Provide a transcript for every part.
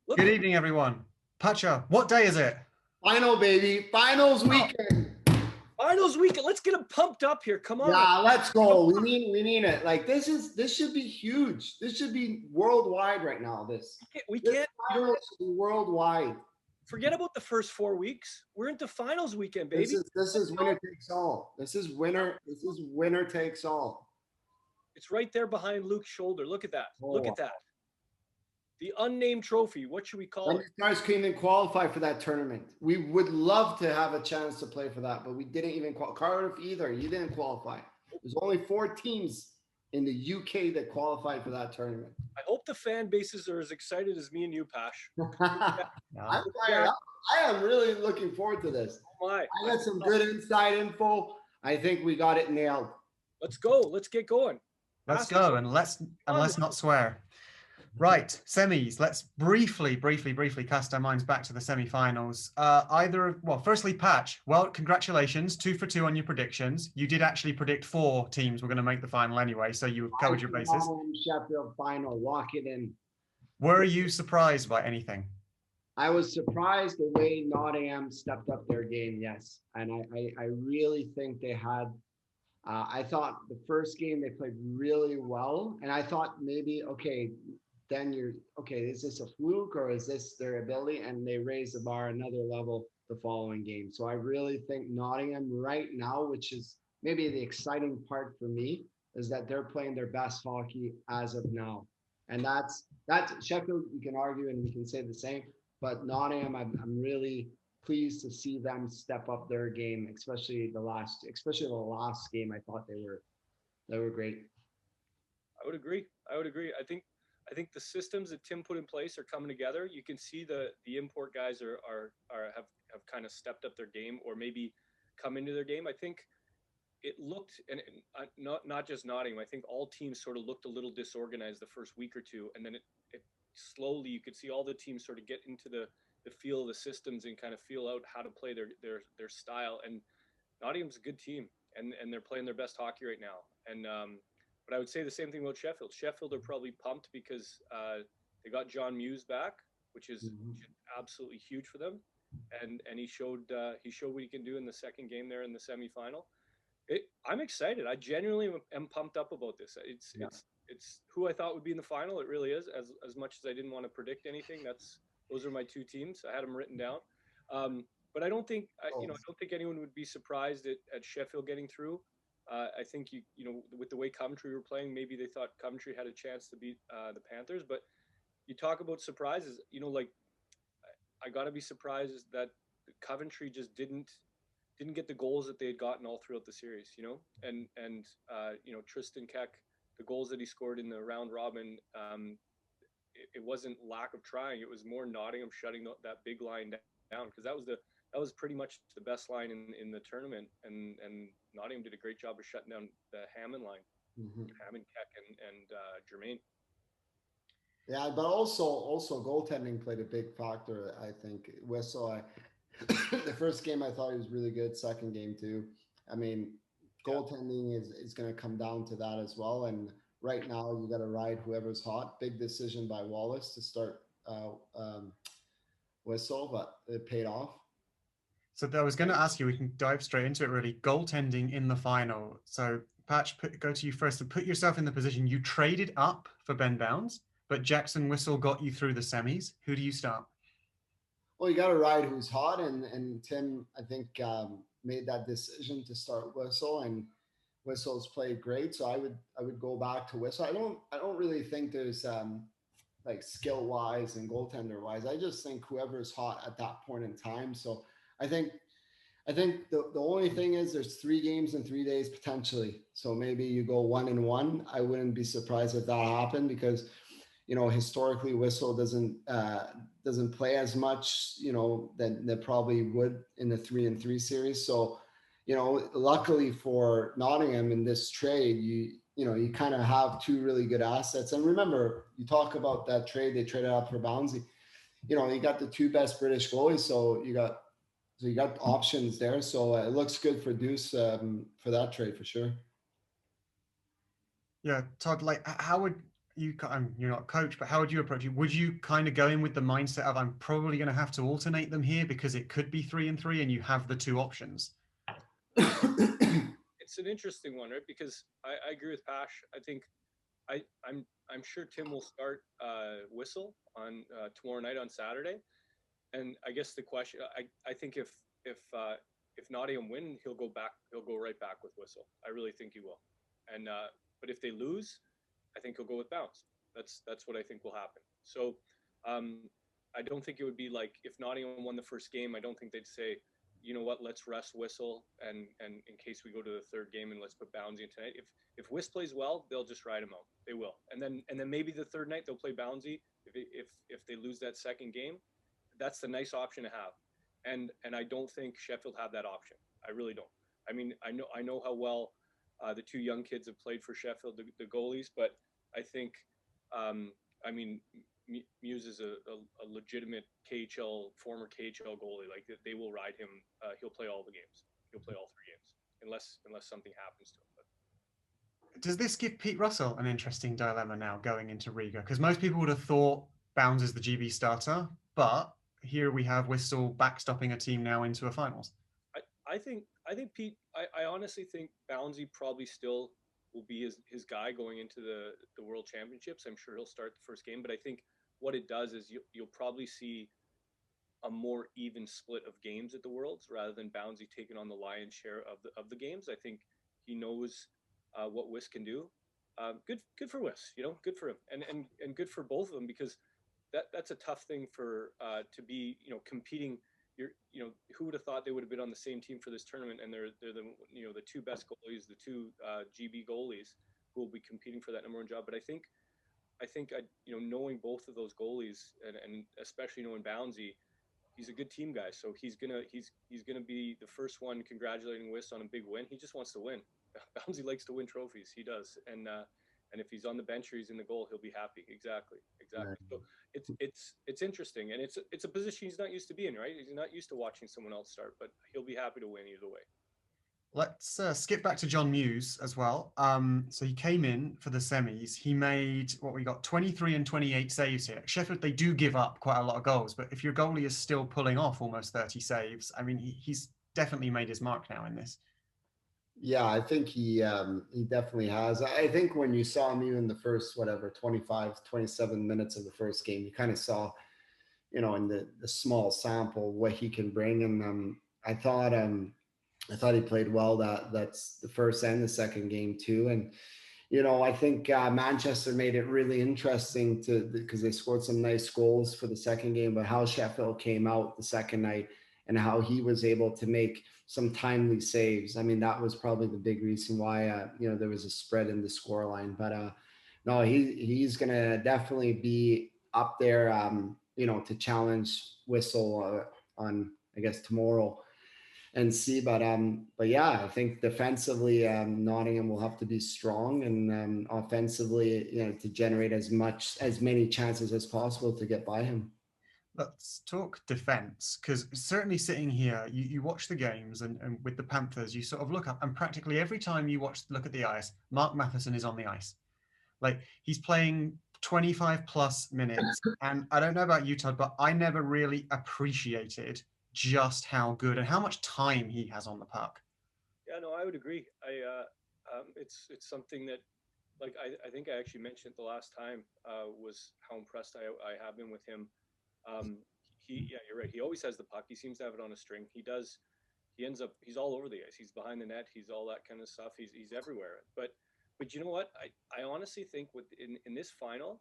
Look Good at evening, everyone. Pacha, what day is it? Final, baby. Finals weekend. finals weekend. Let's get them pumped up here. Come on. Yeah, let's go. We need it. Like this should be huge. This should be worldwide right now. We This can't. You know final what? should be worldwide. Forget about the first 4 weeks. We're into finals weekend, This baby. is this is winner takes all. This is winner takes all. It's right there behind Luke's shoulder. Look at that. Oh, Look wow. at that. The unnamed trophy. What should we call And it? you guys couldn't even qualify for that tournament. We would love to have a chance to play for that, but we didn't even qualify. Cardiff either. You didn't qualify. There's only 4 teams in the UK that qualified for that tournament. I hope the fan bases are as excited as me and you, Pash. I'm fired up. I am really looking forward to this. Oh my. I got some good inside info. I think we got it nailed. Let's go. Let's get going. Let's go and let's not swear. Right, semis. Let's briefly cast our minds back to the semi-finals. Firstly, Patch. Well, congratulations, 2 for 2 on your predictions. You did actually predict 4 teams were going to make the final anyway, so you covered your bases. Sheffield final, lock it in. Were you surprised by anything? I was surprised the way Nottingham stepped up their game, yes. And I really think they had, I thought the first game they played really well. And I thought maybe, okay, then is this a fluke or is this their ability? And they raised the bar another level the following game. So I really think Nottingham right now, which is maybe the exciting part for me, is that they're playing their best hockey as of now. And that's Sheffield, we can argue and we can say the same. But Nottingham, I'm really pleased to see them step up their game, especially the last game. I thought they were great. I would agree. I think the systems that Tim put in place are coming together. You can see the import guys have kind of stepped up their game or maybe come into their game. I think it looked and not just Nottingham. I think all teams sort of looked a little disorganized the first week or two, and then it slowly you could see all the teams sort of get into the feel of the systems and kind of feel out how to play their style. And Nottingham's a good team, and they're playing their best hockey right now. And but I would say the same thing about Sheffield. Sheffield are probably pumped because they got John Muse back, which is absolutely huge for them. And he showed what he can do in the second game there in the semifinal. I'm excited. I genuinely am pumped up about this. It's who I thought would be in the final. It really is. As much as I didn't want to predict anything, those are my 2 teams. I had them written down. But I don't think I don't think anyone would be surprised at Sheffield getting through. I think with the way Coventry were playing, maybe they thought Coventry had a chance to beat the Panthers. But you talk about surprises. Like I got to be surprised that Coventry just didn't get the goals that they had gotten all throughout the series. And Tristan Keck, the goals that he scored in the round robin, it wasn't lack of trying. It was more Nottingham shutting that big line down because that was pretty much the best line in the tournament, and Nottingham did a great job of shutting down the Hammond line, Hammond, Keck, and Jermaine. Yeah, but also goaltending played a big factor. I think Whistle. The first game I thought he was really good. Second game too. I mean, goaltending is going to come down to that as well. And right now you got to ride whoever's hot. Big decision by Wallace to start Whistle, but it paid off. So I was going to ask you, we can dive straight into it really. Goaltending in the final. So Patch, go to you first and put yourself in the position. You traded up for Ben Bounds, but Jackson Whistle got you through the semis. Who do you start? Well, you got to ride who's hot, and Tim, I think, made that decision to start Whistle, and Whistle's played great. So I would go back to Whistle. I don't really think there's like skill wise and goaltender wise. I just think whoever's hot at that point in time. So I think the only thing is there's 3 games in 3 days potentially. So maybe you go 1-1. I wouldn't be surprised if that happened because historically Whistle doesn't play as much, than they probably would in the 3-3 series. So, luckily for Nottingham in this trade, you kind of have 2 really good assets. And remember, you talk about that trade, they traded up for Boundsy. You got the 2 best British goalies. So you got options there. So it looks good for Deuce for that trade for sure. Yeah, Todd, like how would you're not a coach, but how would you approach it? Would you kind of go in with the mindset of I'm probably going to have to alternate them here because it could be 3-3 and you have the two options? It's an interesting one, right? Because I agree with Pash. I think I'm sure Tim will start Whistle on tomorrow night on Saturday, and I guess the question I think if Nottingham win, he'll go back. He'll go right back with Whistle. I really think he will. And but if they lose, I think he'll go with Bounce. That's what I think will happen. So um, I don't think it would be like if Nottingham won the first game. I don't think they'd say, you know what, let's rest Whistle and in case we go to the third game and let's put Bouncy in tonight. If Whist plays well, they'll just ride him out. They will. And then maybe the third night they'll play Bouncy if they lose that second game. That's the nice option to have. And I don't think Sheffield have that option. I really don't. I mean, I know how well the two young kids have played for Sheffield, the goalies, but I think, I mean, Muse is a legitimate former KHL goalie. Like they will ride him. He'll play all the games. He'll play all 3 games unless something happens to him. But Does this give Pete Russell an interesting dilemma now going into Riga? Because most people would have thought Bounds is the GB starter, but here we have Whistle backstopping a team now into a finals. I think Pete. I honestly think Bouncy probably still will be his guy going into the World Championships. I'm sure he'll start the first game, but I think what it does is you'll probably see a more even split of games at the Worlds rather than Bouncy taking on the lion's share of the games. I think he knows what Wiss can do. Good for Wiss, good for him, and good for both of them because that's a tough thing for to be competing. Who would have thought they would have been on the same team for this tournament, and they're the two best goalies, the two GB goalies who will be competing for that number one job. But I think knowing both of those goalies and especially knowing Bouncy, he's a good team guy. So he's gonna be the first one congratulating Wiss on a big win. He just wants to win. Bouncy likes to win trophies. He does, and if he's on the bench or he's in the goal, he'll be happy. Exactly. Right. So it's interesting, and it's a position he's not used to being, right? He's not used to watching someone else start, but he'll be happy to win either way. Let's skip back to John Muse as well. So he came in for the semis. He made 23 and 28 saves here. Sheffield, they do give up quite a lot of goals, but if your goalie is still pulling off almost 30 saves, I mean, he's definitely made his mark now in this. Yeah, I think he definitely has. I think when you saw him in the first 25, 27 minutes of the first game, you kind of saw, in the small sample what he can bring. And I thought he played well. That's the first and the second game too. And I think Manchester made it really interesting because they scored some nice goals for the second game, but how Sheffield came out the second night and how he was able to make some timely saves. I mean, that was probably the big reason why, there was a spread in the scoreline. But no, he's going to definitely be up there, to challenge Whistle on, I guess, tomorrow and see. But yeah, I think defensively, Nottingham will have to be strong, and offensively, to generate as many chances as possible to get by him. Let's talk defense, because certainly sitting here, you watch the games and with the Panthers, you sort of look up and practically every time you look at the ice, Mark Matheson is on the ice. Like he's playing 25 plus minutes. And I don't know about you, Todd, but I never really appreciated just how good and how much time he has on the puck. Yeah, no, I would agree. It's something that, like, I think I actually mentioned it the last time, was how impressed I have been with him. Yeah, you're right. He always has the puck. He seems to have it on a string. He's all over the ice. He's behind the net. He's all that kind of stuff. He's everywhere. But you know what? I honestly think in this final,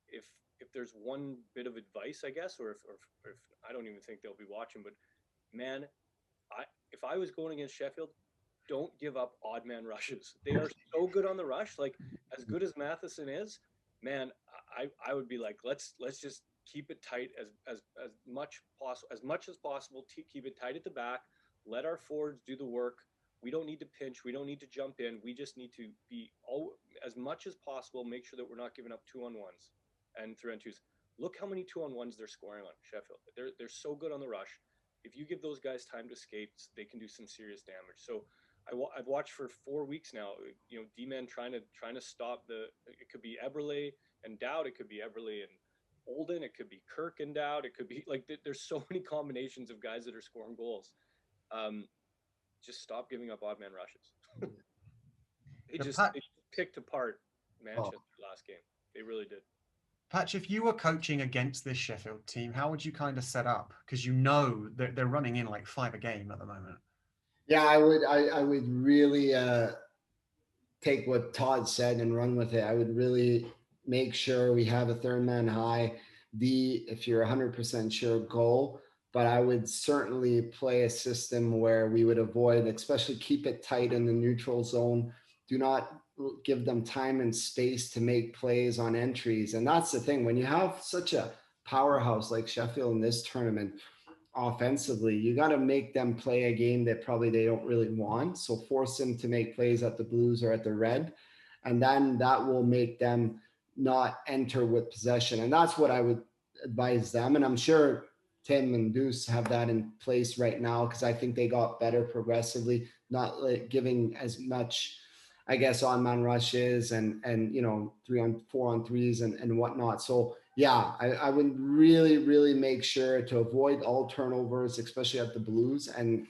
if there's one bit of advice, I guess, or if I don't even think they'll be watching, but man, if I was going against Sheffield, don't give up odd man rushes. They are so good on the rush. Like as good as Matheson is, man, I would be like, let's just keep it tight as much as possible. Keep it tight at the back. Let our forwards do the work. We don't need to pinch. We don't need to jump in. We just need to be as much as possible. Make sure that we're not giving up 2-on-1s and 3-on-2s. Look how many 2-on-1s they're scoring on Sheffield. They're so good on the rush. If you give those guys time to escape, they can do some serious damage. So I've watched for 4 weeks now. D-Man trying to stop it could be Eberle, and Dowd. It could be Everly and Olden. It could be Kirk and Dowd. It could be like there's so many combinations of guys that are scoring goals. Just stop giving up odd man rushes. They picked apart Manchester last game. They really did. Patch, if you were coaching against this Sheffield team, how would you kind of set up? Because you know they're running in like 5 a game at the moment. Yeah, I would really take what Todd said and run with it. I would really make sure we have a third man high. If you're 100% sure, goal. But I would certainly play a system where we would avoid, especially keep it tight in the neutral zone. Do not give them time and space to make plays on entries. And that's the thing. When you have such a powerhouse like Sheffield in this tournament, offensively, you got to make them play a game that probably they don't really want. So force them to make plays at the Blues or at the Red. And then that will make them not enter with possession. And that's what I would advise them. And I'm sure Tim and Deuce have that in place right now because I think they got better progressively, not like giving as much, I guess, on man rushes and 3-on-4-on-3s and whatnot. So yeah, I would really, really make sure to avoid all turnovers, especially at the Blues, and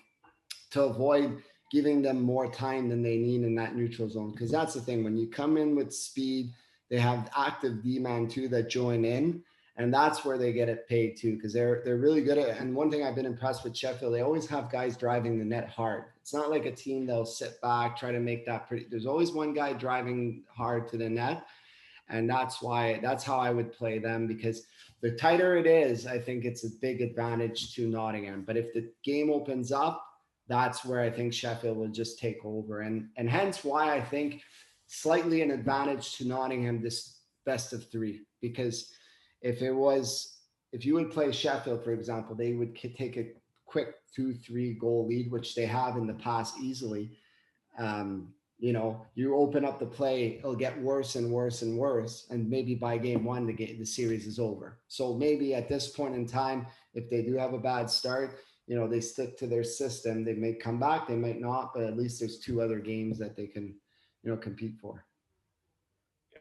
to avoid giving them more time than they need in that neutral zone. Because that's the thing. When you come in with speed, they have active D-man too that join in. And that's where they get it paid too, because they're really good at it. And one thing I've been impressed with Sheffield, they always have guys driving the net hard. It's not like a team that'll sit back, try to make that pretty. There's always one guy driving hard to the net. And that's how I would play them, because the tighter it is, I think it's a big advantage to Nottingham. But if the game opens up, that's where I think Sheffield will just take over. And hence why I think slightly an advantage to Nottingham this best of 3, because if you would play Sheffield, for example, they would take a quick 2-3 goal lead, which they have in the past easily. You open up the play, it'll get worse and worse and worse. And maybe by game 1, the series is over. So maybe at this point in time, if they do have a bad start, they stick to their system. They may come back, they might not, but at least there's 2 other games that they can, compete for. Yeah.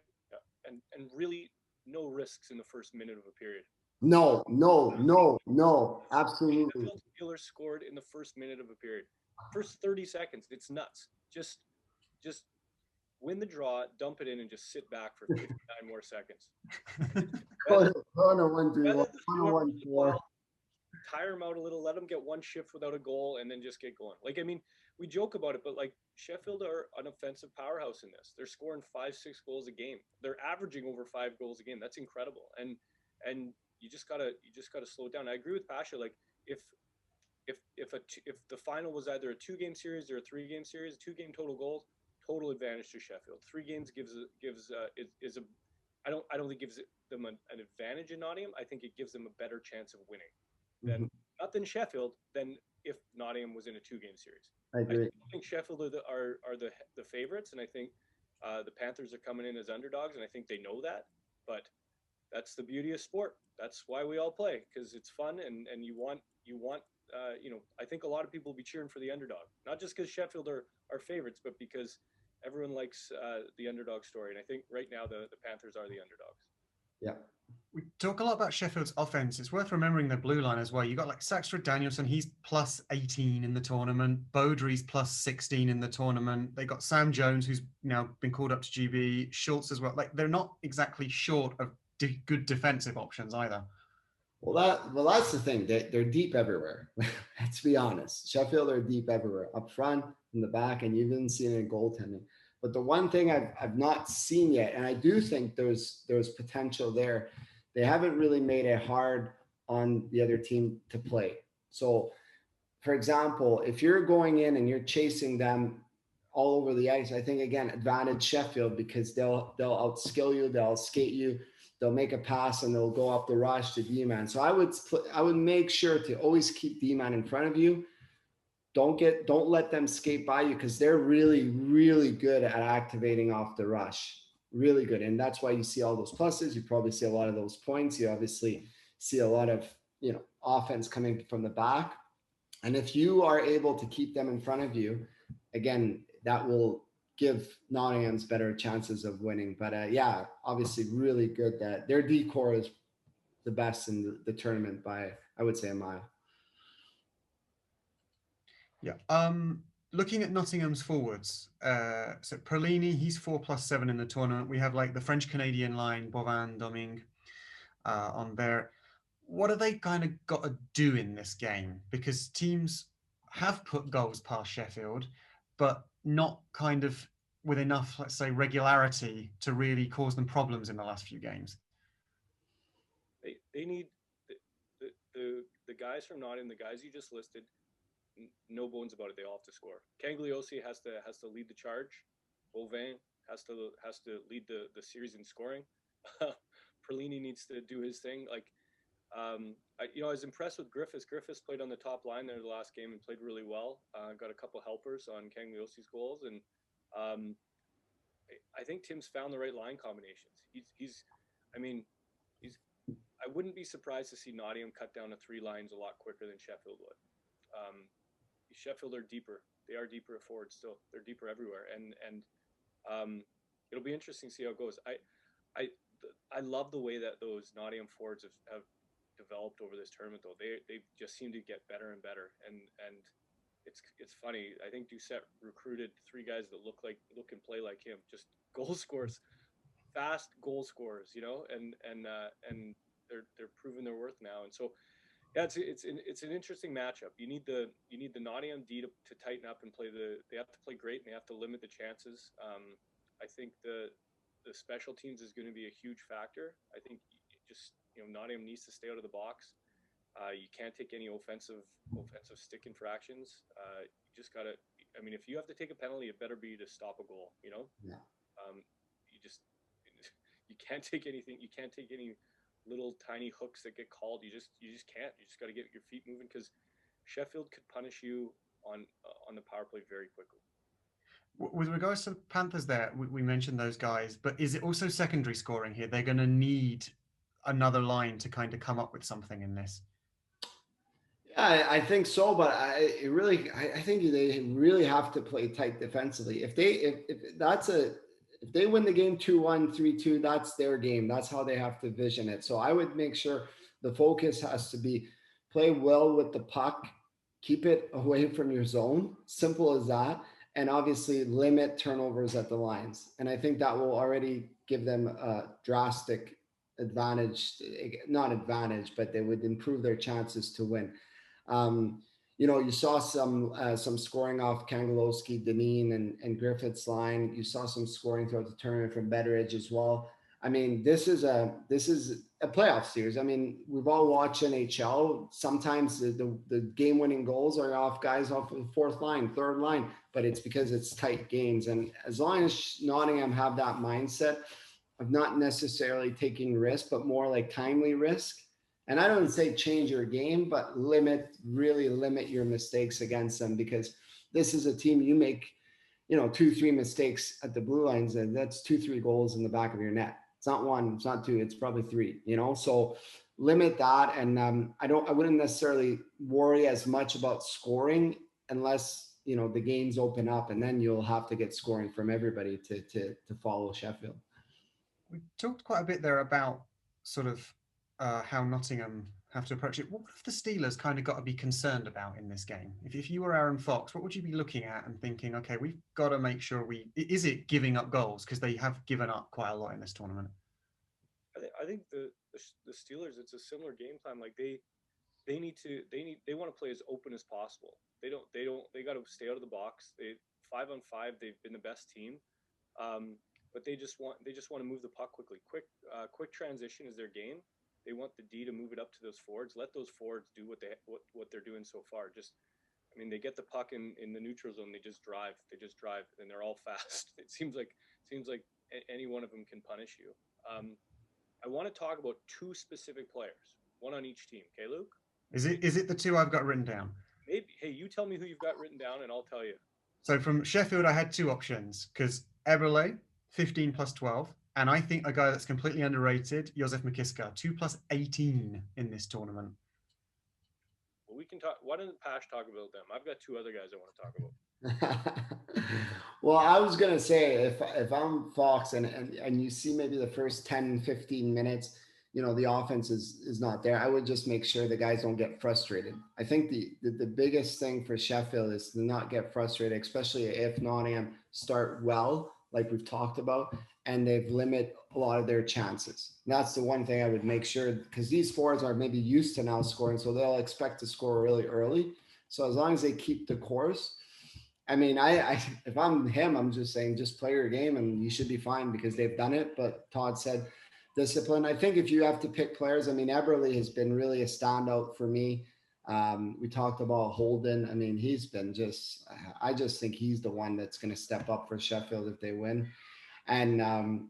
And really no risks in the first minute of a period. No, absolutely. The Steelers scored in the first minute of a period. First 30 seconds, it's nuts. Just win the draw, dump it in, and just sit back for 59 more seconds. Tire them out a little, let them get one shift without a goal, and then just get going. We joke about it, but Sheffield are an offensive powerhouse in this. They're scoring 5-6 goals a game. They're averaging over 5 goals a game. That's incredible. And you just gotta slow it down. I agree with Pasha. If the final was either a 2-game series or a 3-game series, 2-game total goals, total advantage to Sheffield. 3 games I don't think gives them an advantage in Nottingham. I think it gives them a better chance of winning not than Sheffield, than if Nottingham was in a 2-game series. I agree. I think Sheffield are the favorites, and I think the Panthers are coming in as underdogs, and I think they know that. But that's the beauty of sport. That's why we all play, because it's fun, and you want. I think a lot of people will be cheering for the underdog, not just because Sheffield are favorites, but because everyone likes the underdog story. And I think right now the Panthers are the underdogs. Yeah. We talk a lot about Sheffield's offense. It's worth remembering the blue line as well. You got Saxford Danielson, he's plus 18 in the tournament. Baudry's plus 16 in the tournament. They got Sam Jones, who's now been called up to GB. Schultz as well. They're not exactly short of good defensive options either. Well, that's the thing. They're deep everywhere. Let's be honest. Sheffield are deep everywhere, up front, in the back, and you've even seen it in goaltending. But the one thing I've not seen yet, and I do think there's potential there, they haven't really made it hard on the other team to play. So, for example, if you're going in and you're chasing them all over the ice, I think, again, advantage Sheffield, because they'll outskill you, they'll skate you, they'll make a pass, and they'll go up the rush to D-man. So I would make sure to always keep D-man in front of you. Don't let them skate by you, because they're really, really good at activating off the rush. Really good. And that's why you see all those pluses. You probably see a lot of those points. You obviously see a lot of, offense coming from the back. And if you are able to keep them in front of you, again, that will give Nottingham's better chances of winning. But yeah, obviously really good that their decor is the best in the tournament by, I would say, a mile. Yeah. Looking at Nottingham's forwards, so Perlini, he's 4+7 in the tournament. We have like the French Canadian line, Boivin, Domingue, on there. What have they kind of got to do in this game? Because teams have put goals past Sheffield, but not kind of with enough, let's say, regularity to really cause them problems in the last few games. They need the guys from Nottingham, the guys you just listed. No bones about it. They all have to score. Cangliosi has to lead the charge. Boivin has to lead the series in scoring. Perlini needs to do his thing. Like, I was impressed with Griffiths. Griffiths played on the top line there the last game and played really well. Got a couple helpers on Cangliosi's goals, and I think Tim's found the right line combinations. I wouldn't be surprised to see Nottingham cut down to 3 lines a lot quicker than Sheffield would. Sheffield are deeper. They are deeper at forward still. They're deeper everywhere, and it'll be interesting to see how it goes. I love the way that those Nottingham forwards have developed over this tournament, though. They just seem to get better and better, and it's funny. I think Doucette recruited 3 guys that look and play like him, just goal scorers, fast goal scorers, and they're proving their worth now, and so. Yeah, it's an interesting matchup. You need the Nottingham D to tighten up and they have to play great and they have to limit the chances. I think the special teams is going to be a huge factor. I think Nottingham needs to stay out of the box. You can't take any offensive stick infractions. You just gotta. I mean, if you have to take a penalty, it better be to stop a goal. Yeah. You can't take anything. You can't take any little tiny hooks that get called. You just can't. You just got to get your feet moving because Sheffield could punish you on the power play very quickly. With regards to the Panthers there, we mentioned those guys, but is it also secondary scoring here? They're going to need another line to kind of come up with something in this. Yeah, I think so, but I think they really have to play tight defensively. If they win the game 2-1, 3-2, that's their game. That's how they have to vision it. So I would make sure the focus has to be play well with the puck, keep it away from your zone. Simple as that. And obviously limit turnovers at the lines. And I think that will already give them a drastic advantage, not advantage, but they would improve their chances to win. You saw some scoring off Kangalowski, Deneen, and Griffiths line. You saw some scoring throughout the tournament from Betteridge as well. I mean, this is a playoff series. I mean, we've all watched NHL. Sometimes the game-winning goals are off guys off the 4th line, 3rd line, but it's because it's tight games. And as long as Nottingham have that mindset of not necessarily taking risk, but more like timely risk. And I don't say change your game, but really limit your mistakes against them, because this is a team you make, 2-3 mistakes at the blue lines, and that's 2-3 goals in the back of your net. It's not 1, it's not 2, it's probably 3, so limit that. And I wouldn't necessarily worry as much about scoring unless, the games open up, and then you'll have to get scoring from everybody to follow Sheffield. We talked quite a bit there about sort of how Nottingham have to approach it. What have the Steelers kind of got to be concerned about in this game? If you were Aaron Fox, what would you be looking at and thinking, okay, we've got to make sure is it giving up goals? Because they have given up quite a lot in this tournament. I think the Steelers, it's a similar game plan. Like they want to play as open as possible. They got to stay out of the box. 5-on-5, they've been the best team. But they just want to move the puck quickly. Quick transition is their game. They want the D to move it up to those forwards. Let those forwards do what they're doing so far. They get the puck in the neutral zone. They just drive, and they're all fast. It seems like any one of them can punish you. I want to talk about 2 specific players, one on each team. Okay, Luke? Is it the 2 I've got written down? Maybe. Hey, you tell me who you've got written down, and I'll tell you. So from Sheffield, I had 2 options, because Eberle, 15+12, and I think a guy that's completely underrated, Josef Makiska, 2+18 in this tournament. Well, we can talk. Why doesn't Pash talk about them? I've got 2 other guys I want to talk about. Well, I was gonna say if I'm Fox and you see maybe the first 10, 15 minutes, the offense is not there, I would just make sure the guys don't get frustrated. I think the biggest thing for Sheffield is to not get frustrated, especially if Nottingham start well, like we've talked about, and they've limit a lot of their chances. And that's the one thing I would make sure, because these forwards are maybe used to now scoring, so they'll expect to score really early. So as long as they keep the course, I mean, I if I'm him, I'm just saying, just play your game and you should be fine because they've done it. But Todd said discipline. I think if you have to pick players, I mean, Eberle has been really a standout for me. We talked about Holden. I mean, he's been just, I just think he's the one that's going to step up for Sheffield if they win. And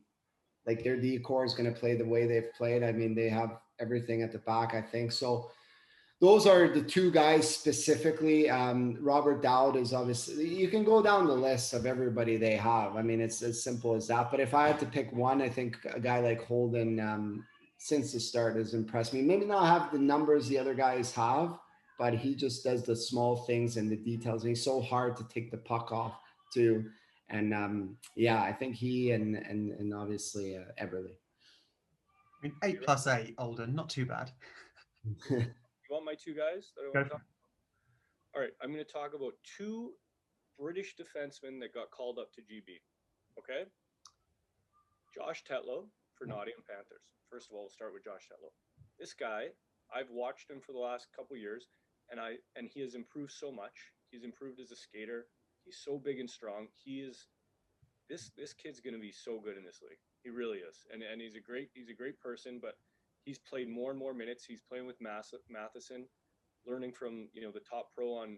like their D core is going to play the way they've played. I mean, they have everything at the back, I think. So those are the two guys specifically. Robert Dowd is obviously, you can go down the list of everybody they have. I mean, it's as simple as that. But if I had to pick one, I think a guy like Holden, since the start, has impressed me. Maybe not have the numbers the other guys have, but he just does the small things and the details. And he's so hard to take the puck off too. And yeah, I think he and obviously Eberle. I mean, 8+8, Alden, not too bad. You want my two guys that I Go want to talk? All right, I'm going to talk about two British defensemen that got called up to GB. Okay, Josh Tetlow for Nottingham Panthers. First of all, we'll start with Josh Tetlow. This guy, I've watched him for the last couple years, and he has improved so much. He's improved as a skater. He's so big and strong. He is this kid's going to be so good in this league. He really is, and he's a great person. But he's played more and more minutes. He's playing with Matheson, learning from the top pro on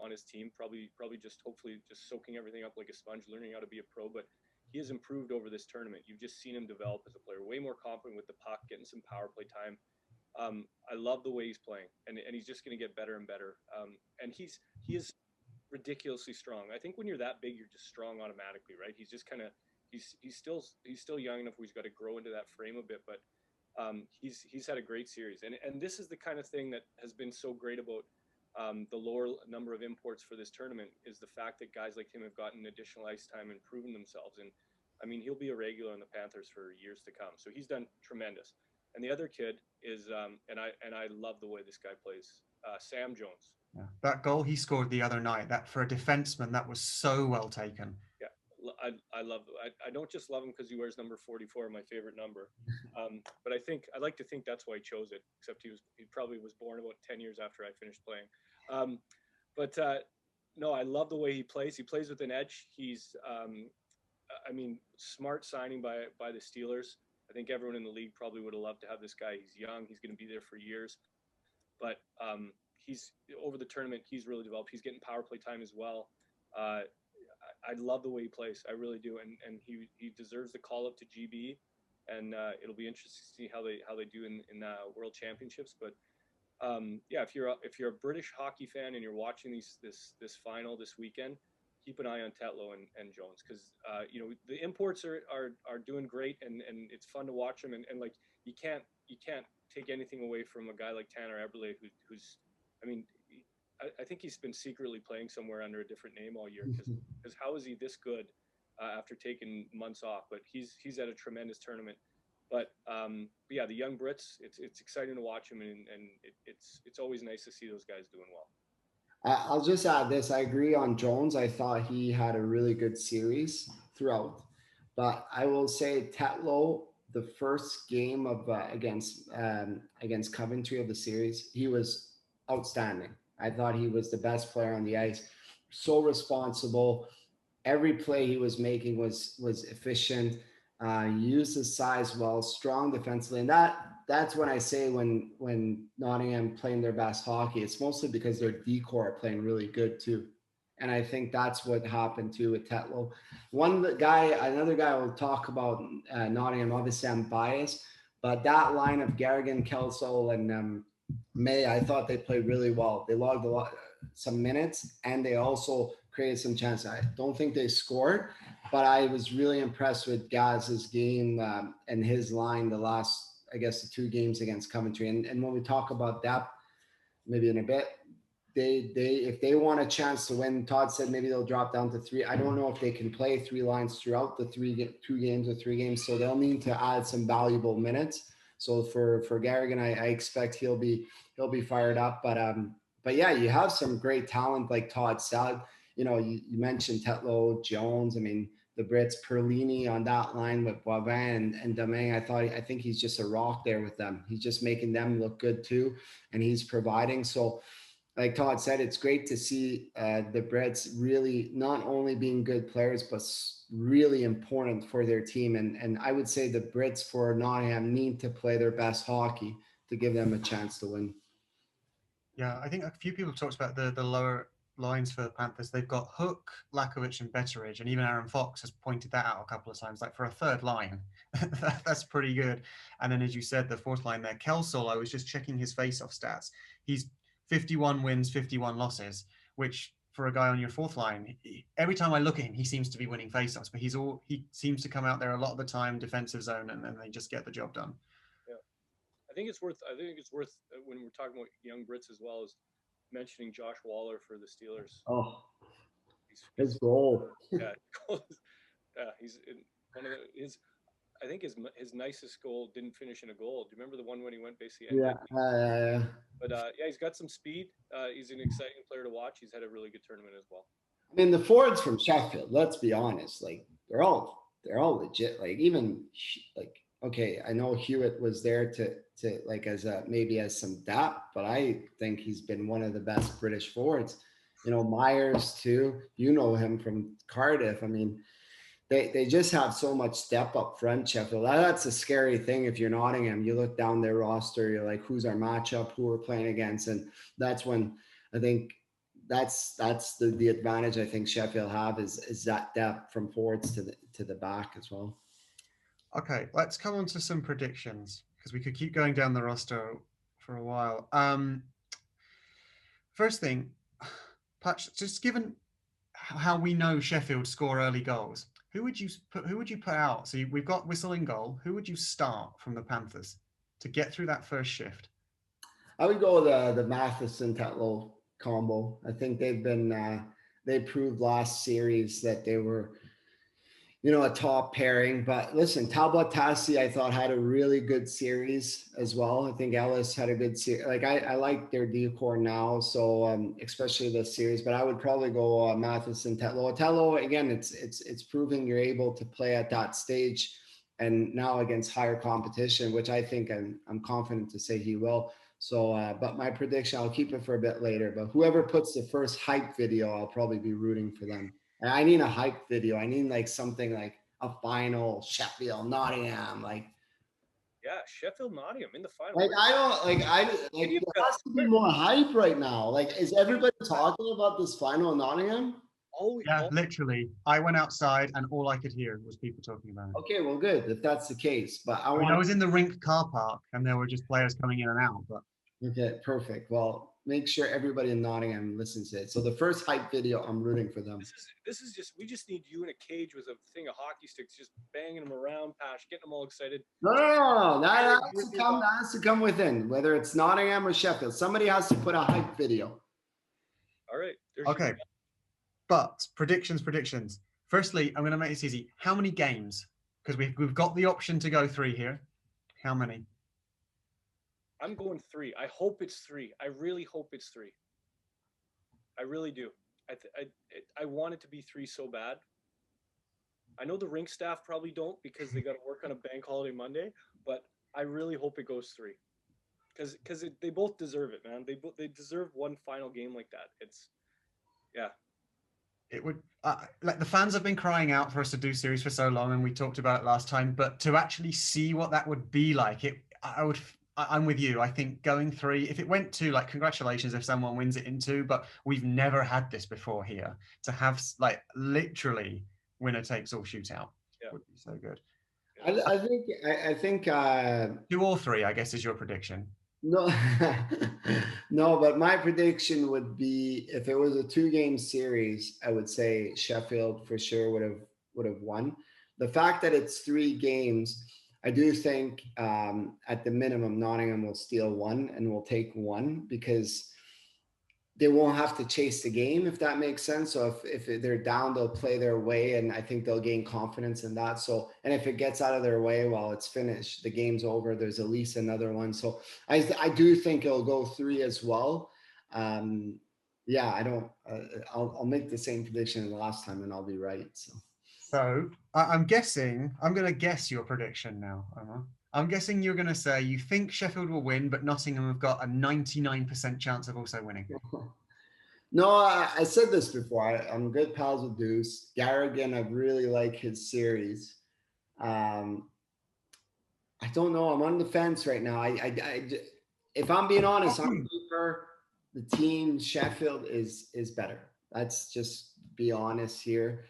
his team. Probably just hopefully just soaking everything up like a sponge, learning how to be a pro. But he has improved over this tournament. You've just seen him develop as a player, way more confident with the puck, getting some power play time. I love the way he's playing, and he's just going to get better and better. And he is ridiculously strong. I think when you're that big, you're just strong automatically, right? He's just kind of he's still young enough where he's got to grow into that frame a bit, but he's had a great series, and this is the kind of thing that has been so great about the lower number of imports for this tournament is the fact that guys like him have gotten additional ice time and proven themselves. And I mean, he'll be a regular on the Panthers for years to come. So he's done tremendous. And the other kid is, and I love the way this guy plays, Sam Jones. Yeah. That goal he scored the other night, that for a defenseman, that was so well taken. Yeah, I love. I don't just love him because he wears number 44, my favorite number, but I like to think that's why he chose it. Except he probably was born about 10 years after I finished playing. But no, I love the way he plays. He plays with an edge. He's, I mean, smart signing by the Steelers. I think everyone in the league probably would have loved to have this guy. He's young. He's going to be there for years. But he's over the tournament. He's really developed. He's getting power play time as well. I love the way he plays. I really do, and he deserves the call up to GB, and it'll be interesting to see how they do in World Championships. But yeah, if you're a British hockey fan and you're watching this final this weekend, keep an eye on Tetlow and Jones, because the imports are doing great, and it's fun to watch them, and like you can't take anything away from a guy like Tanner Eberle who's I mean. I think he's been secretly playing somewhere under a different name all year, because how is he this good after taking months off? But he's at a tremendous tournament. But yeah, the young Brits, it's exciting to watch him, and it's always nice to see those guys doing well. I'll just add this. I agree on Jones. I thought he had a really good series throughout. But I will say Tetlow, the first game of against Coventry of the series, he was outstanding. I thought he was the best player on the ice. So responsible. Every play he was making was efficient. Used his size well, strong defensively, and that's when I say when Nottingham playing their best hockey, it's mostly because their D-core are playing really good too. And I think that's what happened too with Tetlow. Another guy we'll talk about, Nottingham. Obviously, I'm biased, but that line of Garrigan, Kelso, and May, I thought they played really well. They logged some minutes, and they also created some chances. I don't think they scored, but I was really impressed with Gaz's game and his line the last, I guess, the two games against Coventry. And when we talk about that maybe in a bit, if they want a chance to win, Todd said maybe they'll drop down to 3. I don't know if they can play 3 lines throughout the 2 games or 3 games, so they'll need to add some valuable minutes. So for Garrigan, I expect he'll be fired up. But yeah, you have some great talent like Todd said. You know, you mentioned Tetlow, Jones. I mean, the Brits, Perlini on that line with Boivin and Domingue. I think he's just a rock there with them. He's just making them look good too, and he's providing. So, like Todd said, it's great to see the Brits really not only being good players, but really important for their team. And I would say the Brits for Nottingham need to play their best hockey to give them a chance to win. Yeah, I think a few people talked about the lower lines for the Panthers. They've got Hook, Lakovic, and Betteridge, and even Aaron Fox has pointed that out a couple of times. Like for a third line, that's pretty good. And then, as you said, the fourth line there, Kelsall. I was just checking his face-off stats. He's 51 wins, 51 losses, which for a guy on your fourth line, every time I look at him, he seems to be winning face-offs. But he seems to come out there a lot of the time, defensive zone, and then they just get the job done. I think it's worth when we're talking about young Brits as well as mentioning Josh Waller for the Steelers. Oh, his goal. Yeah, he's one of his. I think his nicest goal didn't finish in a goal. Do you remember the one when he went basically? Yeah. But yeah, he's got some speed. He's an exciting player to watch. He's had a really good tournament as well. I mean, the forwards from Sheffield. Let's be honest. Like they're all legit. Like even like. Okay, I know Hewitt was there to like as maybe as some depth, but I think he's been one of the best British forwards. You know, Myers too. You know him from Cardiff. I mean, they just have so much step up front, Sheffield. That's a scary thing if you're Nottingham. You look down their roster, you're like, who's our matchup? Who we're playing against? And that's when I think that's the advantage I think Sheffield have is that depth from forwards to the back as well. Okay, let's come on to some predictions because we could keep going down the roster for a while. First thing, Patch, just given how we know Sheffield score early goals, who would you put out? So we've got Whistle in goal. Who would you start from the Panthers to get through that first shift? I would go with the Matheson Tetlow combo. I think they've been they proved last series that they were, you know, a top pairing. But listen, Talbot Tassi, I thought had a really good series as well. I think Ellis had a good series. Like I like their decor now, so especially this series. But I would probably go Matheson, Tetlow. Tetlow again, it's proving you're able to play at that stage, and now against higher competition, which I think I'm confident to say he will. So, but my prediction, I'll keep it for a bit later. But whoever puts the first hype video, I'll probably be rooting for them. And I need a hype video. I need like something like a final Sheffield Nottingham, like. Yeah, Sheffield Nottingham in the final. Like there has to be more hype right now. Like, is everybody talking about this final in Nottingham? Oh yeah, literally. I went outside and all I could hear was people talking about it. Okay, well, good if that's the case. But I was in the rink car park and there were just players coming in and out. But okay, perfect. Well, make sure everybody in Nottingham listens to it. So the first hype video, I'm rooting for them. This is just, we just need you in a cage with a thing of hockey sticks, just banging them around, Pash, getting them all excited. No. That has to come within, whether it's Nottingham or Sheffield. Somebody has to put a hype video. All right. Okay. But predictions. Firstly, I'm going to make this easy. How many games? Because we've got the option to go 3 here. How many? I'm going 3. I hope it's 3. I really hope it's 3. I really do. I want it to be 3 so bad. I know the rink staff probably don't because they got to work on a bank holiday Monday, but I really hope it goes 3 because they both deserve it, man. They deserve one final game like that. It would like the fans have been crying out for us to do series for so long, and we talked about it last time. But to actually see what that would be like, I'm with you. I think going 3, if it went 2, like congratulations if someone wins it in 2. But we've never had this before here. To have like literally winner takes all shootout would be so good. I think 2 or 3, I guess, is your prediction. No, no, but my prediction would be if it was a 2-game series, I would say Sheffield for sure would have won. The fact that it's 3 games, I do think at the minimum Nottingham will steal 1 and will take 1 because they won't have to chase the game, if that makes sense. So if they're down, they'll play their way, and I think they'll gain confidence in that. So, and if it gets out of their way while it's finished, the game's over. There's at least another one. So I do think it'll go 3 as well. Yeah, I don't. I'll make the same prediction as last time, and I'll be right. So I'm guessing. I'm going to guess your prediction now, Omar. I'm guessing you're going to say you think Sheffield will win, but Nottingham have got a 99% chance of also winning. No, I said this before. I'm good pals with Deuce. Garrigan, I really like his series. I don't know. I'm on the fence right now. If I'm being honest, on paper, the team Sheffield is better. Let's just be honest here.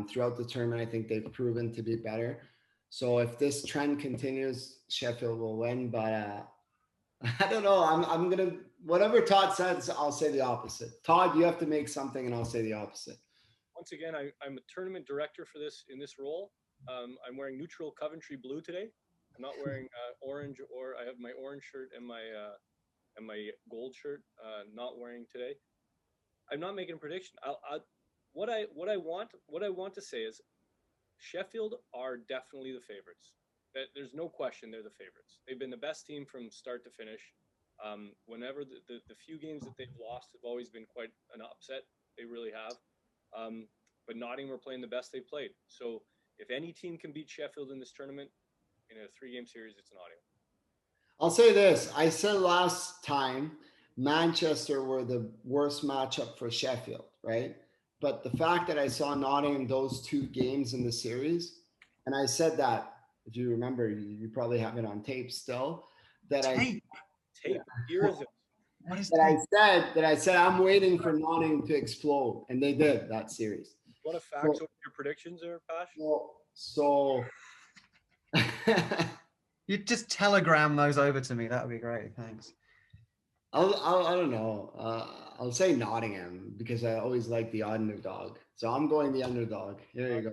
Throughout the tournament, I think they've proven to be better. So if this trend continues, Sheffield will win. But I don't know. I'm gonna whatever Todd says, I'll say the opposite. Todd, you have to make something, and I'll say the opposite. Once again, I'm a tournament director for this in this role. I'm wearing neutral Coventry blue today. I'm not wearing orange, or I have my orange shirt and my gold shirt. Not wearing today. I'm not making a prediction. What I want to say is Sheffield are definitely the favorites. There's no question they're the favorites. They've been the best team from start to finish. Whenever the few games that they've lost have always been quite an upset. They really have. But Nottingham are playing the best they've played. So if any team can beat Sheffield in this tournament in a 3-game series, it's Nottingham. I'll say this. I said last time Manchester were the worst matchup for Sheffield, right? But the fact that I saw Nottingham those 2 games in the series, and I said that, if you remember, you probably have it on tape still, that Tape. Tape. Here is it. What is that I said I'm waiting for Nottingham to explode, and they did that series. What a fact over your predictions there, Pash? So You just telegram those over to me. That would be great. Thanks. I don't know. I'll say Nottingham because I always like the underdog. So I'm going the underdog. There you go.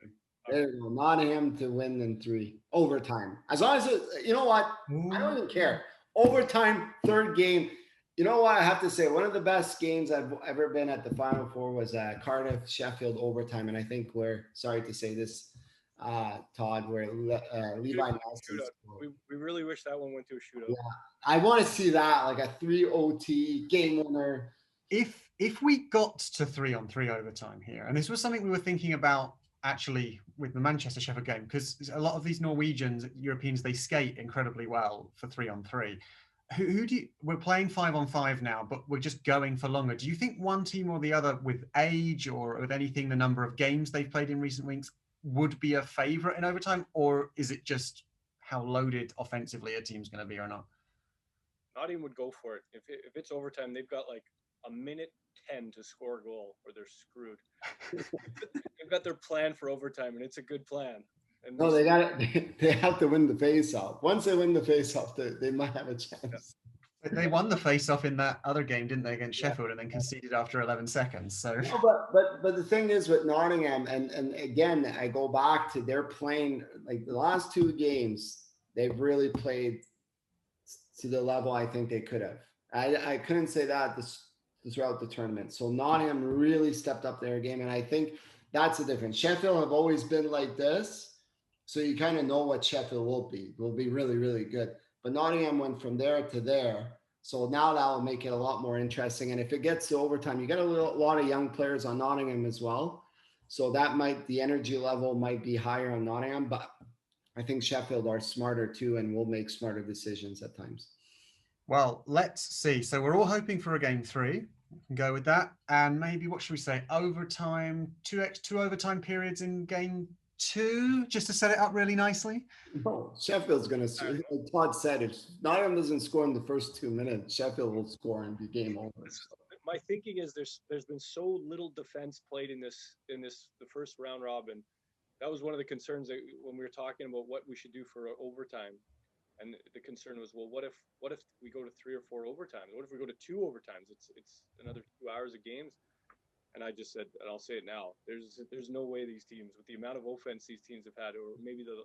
There you go. Nottingham to win in 3 overtime. As long as you know what, I don't even care. Overtime, 3rd game. You know what I have to say? One of the best games I've ever been at the Final Four was Cardiff Sheffield overtime, and I think we're sorry to say this, Todd, where Levi Nelson. We really wish that one went to a shootout. Yeah, I want to see that, like a 3 OT game winner. If we got to 3-on-3 overtime here, and this was something we were thinking about actually with the Manchester Sheffield game, because a lot of these Norwegians, Europeans, they skate incredibly well for 3-on-3. Who do you, we're playing 5-on-5 now, but we're just going for longer. Do you think one team or the other, with age or with anything, the number of games they've played in recent weeks, would be a favorite in overtime, or is it just how loaded offensively a team's going to be or not? Nottingham would go for it. If it's overtime, they've got like a minute 10 to score a goal, or they're screwed. They've got their plan for overtime, and it's a good plan. And no, they got it. They have to win the face-off. Once they win the face-off, they might have a chance. They won the face-off in that other game, didn't they, against Sheffield, and then conceded after 11 seconds. So, no, but the thing is with Nottingham, and again, I go back to they're playing like the last 2 games. They've really played to the level I think they could have. I couldn't say that throughout the tournament. So Nottingham really stepped up their game, and I think that's the difference. Sheffield have always been like this. So you kind of know what Sheffield will be. Will be really, really good. But Nottingham went from there to there. So now that will make it a lot more interesting. And if it gets to overtime, you got a lot of young players on Nottingham as well. So the energy level might be higher on Nottingham. But I think Sheffield are smarter too and will make smarter decisions at times. Well, let's see. So we're all hoping for a game 3. We can go with that. And maybe, what should we say? Overtime, 2 overtime periods in game 2, just to set it up really nicely. No, Sheffield's going to, like Todd said, if Nottingham doesn't score in the first 2 minutes, Sheffield will score and be game over. My thinking is there's been so little defense played in the first round robin. That was one of the concerns that when we were talking about what we should do for overtime, and the concern was, well, what if we go to 3 or 4 overtimes? What if we go to 2 overtimes? It's another 2 hours of games. And I just said, and I'll say it now, there's no way these teams, with the amount of offense these teams have had, or maybe the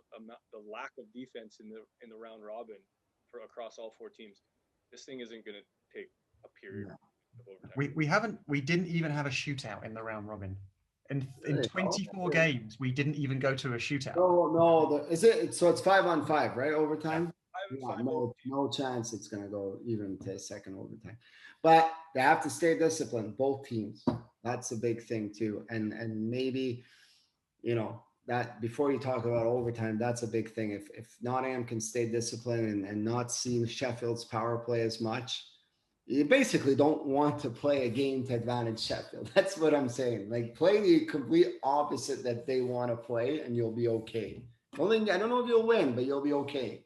lack of defense in the round robin for across all 4 teams, this thing isn't going to take a period. overtime. We didn't even have a shootout in the round robin. In Really? 24 games, we didn't even go to a shootout. No. Is it? So it's 5-on-5, right? Overtime. Yeah, Yeah, 5-5 no chance it's gonna go even to second overtime. But they have to stay disciplined, both teams. That's a big thing too. And maybe, that before you talk about overtime, that's a big thing. If Nottingham can stay disciplined and not see Sheffield's power play as much, you basically don't want to play a game to advantage Sheffield. That's what I'm saying. Like, play the complete opposite that they want to play, and you'll be okay. Only I don't know if you'll win, but you'll be okay.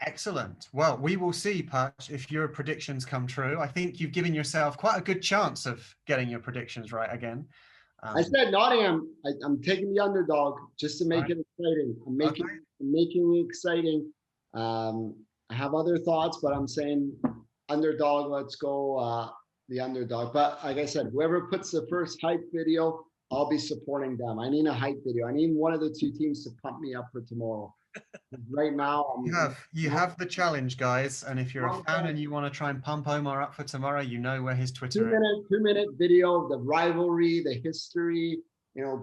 Excellent. Well, we will see, Patch, if your predictions come true. I think you've given yourself quite a good chance of getting your predictions right again. I said Nottingham. I'm taking the underdog just to make Right. it exciting. I'm making Okay. it exciting. I have other thoughts, but I'm saying underdog. Let's go the underdog. But like I said, whoever puts the first hype video, I'll be supporting them. I need a hype video. I need one of the two teams to pump me up for tomorrow. Right now, You have the challenge, guys. And if you're a fan and you want to try and pump Omar up for tomorrow, you know where his Twitter is. 2-minute video of the rivalry, the history,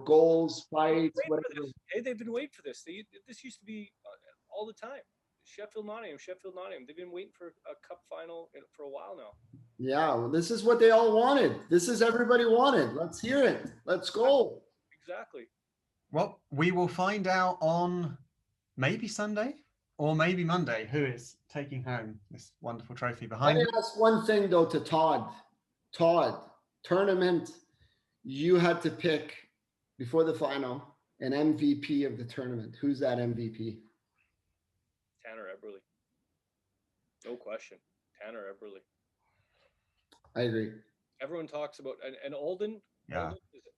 goals, fights, whatever. Hey, they've been waiting for this. This used to be all the time. Sheffield Nottingham. They've been waiting for a cup final for a while now. Yeah, well, this is what they all wanted. This is everybody wanted. Let's hear it. Let's go. Exactly. Well, we will find out on maybe Sunday or maybe Monday who is taking home this wonderful trophy behind I me. ask one thing though to Todd. Todd, tournament, you had to pick before the final an MVP of the tournament. Who's that MVP? Tanner Eberle. No question. Tanner Eberle. I agree. Everyone talks about and Olden. Yeah.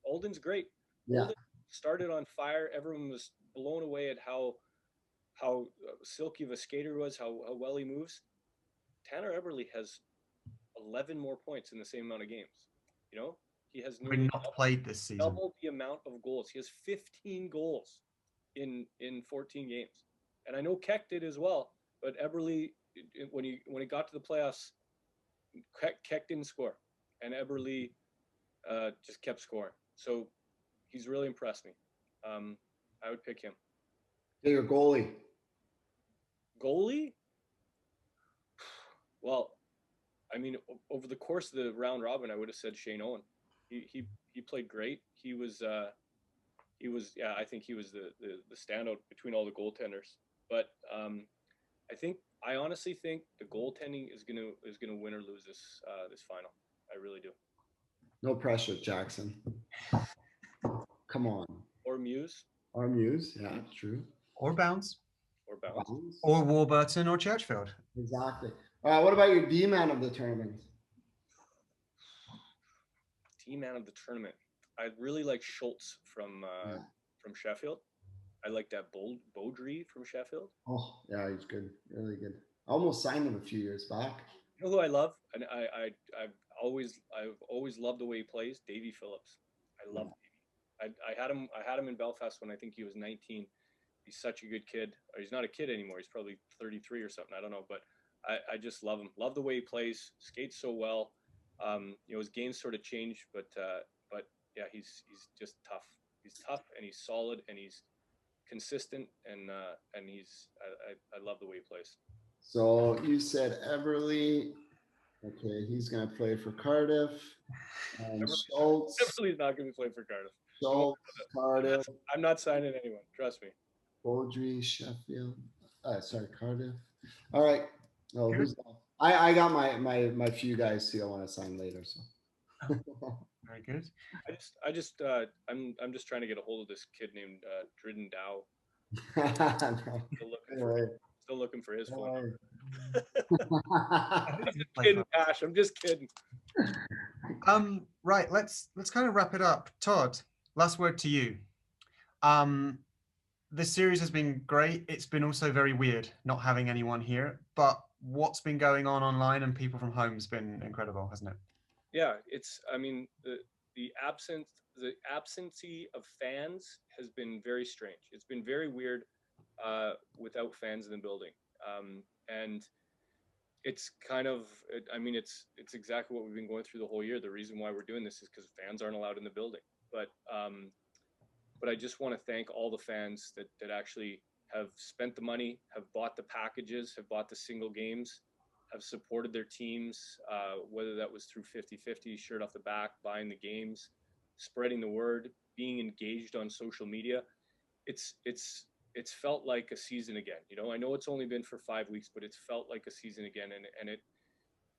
Olden's great. Yeah. Olden started on fire. Everyone was blown away at how silky of a skater he was, how well he moves. Tanner Eberle has 11 more points in the same amount of games. He has We're not played this season. Double the amount of goals. He has 15 goals in 14 games. And I know Keck did as well, but Eberle, when he got to the playoffs, Keck didn't score, and Eberle just kept scoring. So he's really impressed me. I would pick him. Your goalie. Goalie? Well, I mean, over the course of the round robin, I would have said Shane Owen. He played great. He was I think he was the standout between all the goaltenders. But I honestly think the goaltending is gonna win or lose this final. I really do. No pressure, Jackson. Come on. Or Muse. Or Muse, yeah, true. Or Bounce. Or Bounce. Or Warburton or Churchfield. Exactly. All right, what about your D-man of the tournament? D-man of the tournament. I really like Schultz from Sheffield. I like that Beaudry from Sheffield. Oh, yeah, he's good. Really good. I almost signed him a few years back. You know who I love? And I've always loved the way he plays, Davy Phillips. I love Davy. I had him in Belfast when I think he was 19. He's such a good kid. Or he's not a kid anymore. He's probably 33 or something. I don't know, but I just love him. Love the way he plays. Skates so well. His game sort of changed, but yeah, he's just tough. He's tough and he's solid and he's consistent and I love the way he plays. So you said Eberle. Okay, he's gonna play for Cardiff. And Schultz. Eberle's not gonna play for Cardiff. Schultz, Cardiff. I'm not signing anyone. Trust me. Beaudry, Sheffield. Cardiff. All right. Oh, who's that? I got my few guys who I want to sign later. So. Very good. I'm just trying to get a hold of this kid named Dridden Dow. Still looking for his phone. I'm just kidding, Ash. I'm just kidding. Right. Let's kind of wrap it up. Todd, last word to you. This series has been great. It's been also very weird not having anyone here, but what's been going on online and people from home has been incredible, hasn't it? Yeah, the absentee of fans has been very strange. It's been very weird without fans in the building. And it's kind of, I mean, it's exactly what we've been going through the whole year. The reason why we're doing this is because fans aren't allowed in the building. But I just want to thank all the fans that actually have spent the money, have bought the packages, have bought the single games, have supported their teams, whether that was through 50-50, shirt off the back, buying the games, spreading the word, being engaged on social media. It's felt like a season again. You know, I know it's only been for 5 weeks, but it's felt like a season again, and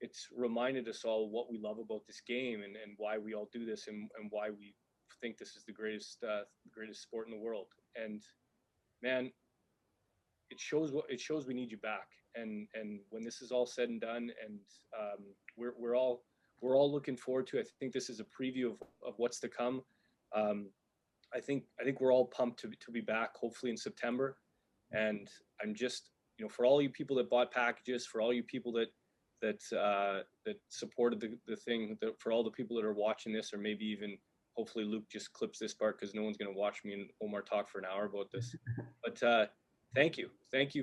it's reminded us all what we love about this game and why we all do this and why we think this is the greatest sport in the world. And man, it shows we need you back. And when this is all said and done, and we're all looking forward to it. I think this is a preview of what's to come. I think we're all pumped to be back, hopefully in September. And I'm just, you know, for all you people that bought packages, for all you people that supported the thing, for all the people that are watching this, or maybe even hopefully Luke just clips this part because no one's going to watch me and Omar talk for an hour about this. But thank you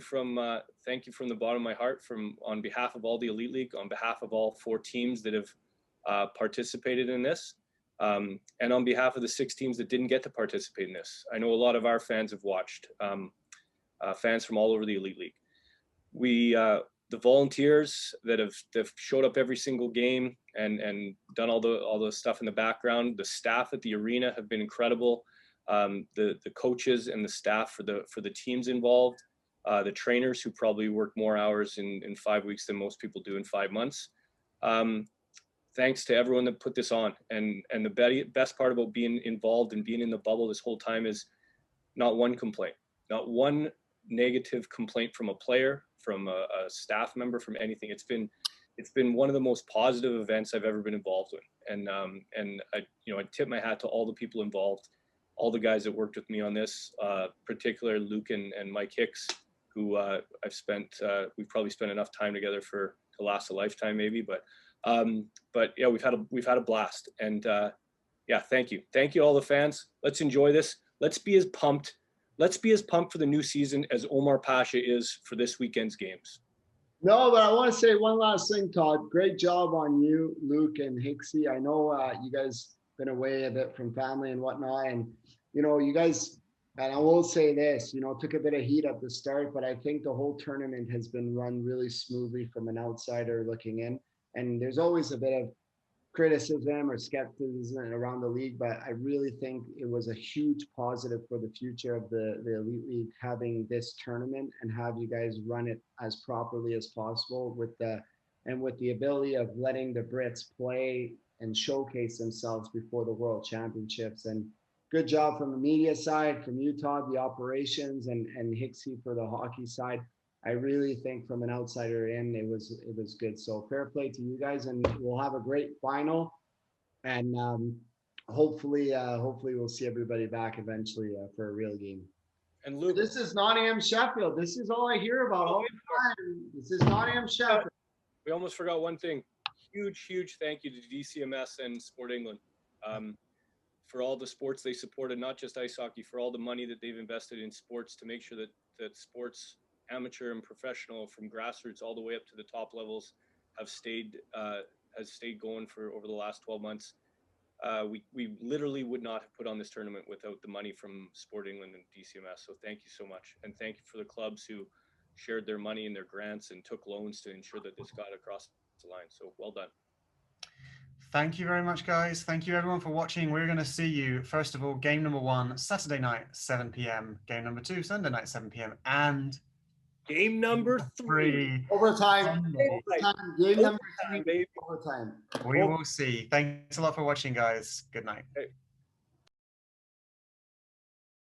from the bottom of my heart, on behalf of all the Elite League, on behalf of all 4 teams that have participated in this. And on behalf of the 6 teams that didn't get to participate in this. I know a lot of our fans have watched, fans from all over the Elite League. The volunteers that have showed up every single game and done all the stuff in the background, the staff at the arena have been incredible. The coaches and the staff for the teams involved, the trainers who probably work more hours in 5 weeks than most people do in 5 months. Thanks to everyone that put this on. And the best part about being involved and being in the bubble this whole time is not one complaint, not one negative complaint from a player, from a staff member, from anything. It's been one of the most positive events I've ever been involved in. And I tip my hat to all the people involved, all the guys that worked with me on this, particularly Luke and Mike Hicks, who we've probably spent enough time together to last a lifetime maybe, but yeah, we've had a blast. And yeah, thank you all the fans. Let's enjoy this. Let's be as pumped for the new season as Omar Pasha is for this weekend's games. No, but I want to say one last thing, Todd. Great job on you, Luke and Hicksy. I know you guys been away a bit from family and whatnot, and you know, you guys, and I will say this, you know, took a bit of heat at the start, but I think the whole tournament has been run really smoothly from an outsider looking in. And there's always a bit of criticism or skepticism around the league, but I really think it was a huge positive for the future of the Elite League having this tournament and have you guys run it as properly as possible with the ability of letting the Brits play and showcase themselves before the World Championships. And good job from the media side, from you, Todd, the operations, and Hicksy for the hockey side. I really think from an outsider in, it was good. So fair play to you guys, and we'll have a great final. And hopefully we'll see everybody back eventually for a real game. And Luke, this is Nottingham Sheffield. This is all I hear about all the time. This is Nottingham Sheffield. We almost forgot one thing. Huge thank you to DCMS and Sport England for all the sports they supported, not just ice hockey, for all the money that they've invested in sports to make sure that sports, amateur and professional, from grassroots all the way up to the top levels, has stayed going for over the last 12 months. We literally would not have put on this tournament without the money from Sport England and DCMS. So thank you so much. And thank you for the clubs who shared their money and their grants and took loans to ensure that this got across the line. So well done. Thank you very much, guys. Thank you everyone for watching. We're going to see you, first of all, game number 1, Saturday night, 7 p.m. Game number 2, Sunday night, 7 p.m. And game number 3. Overtime. Game number 3. Baby. Overtime. We will see. Thanks a lot for watching, guys. Good night. Hey.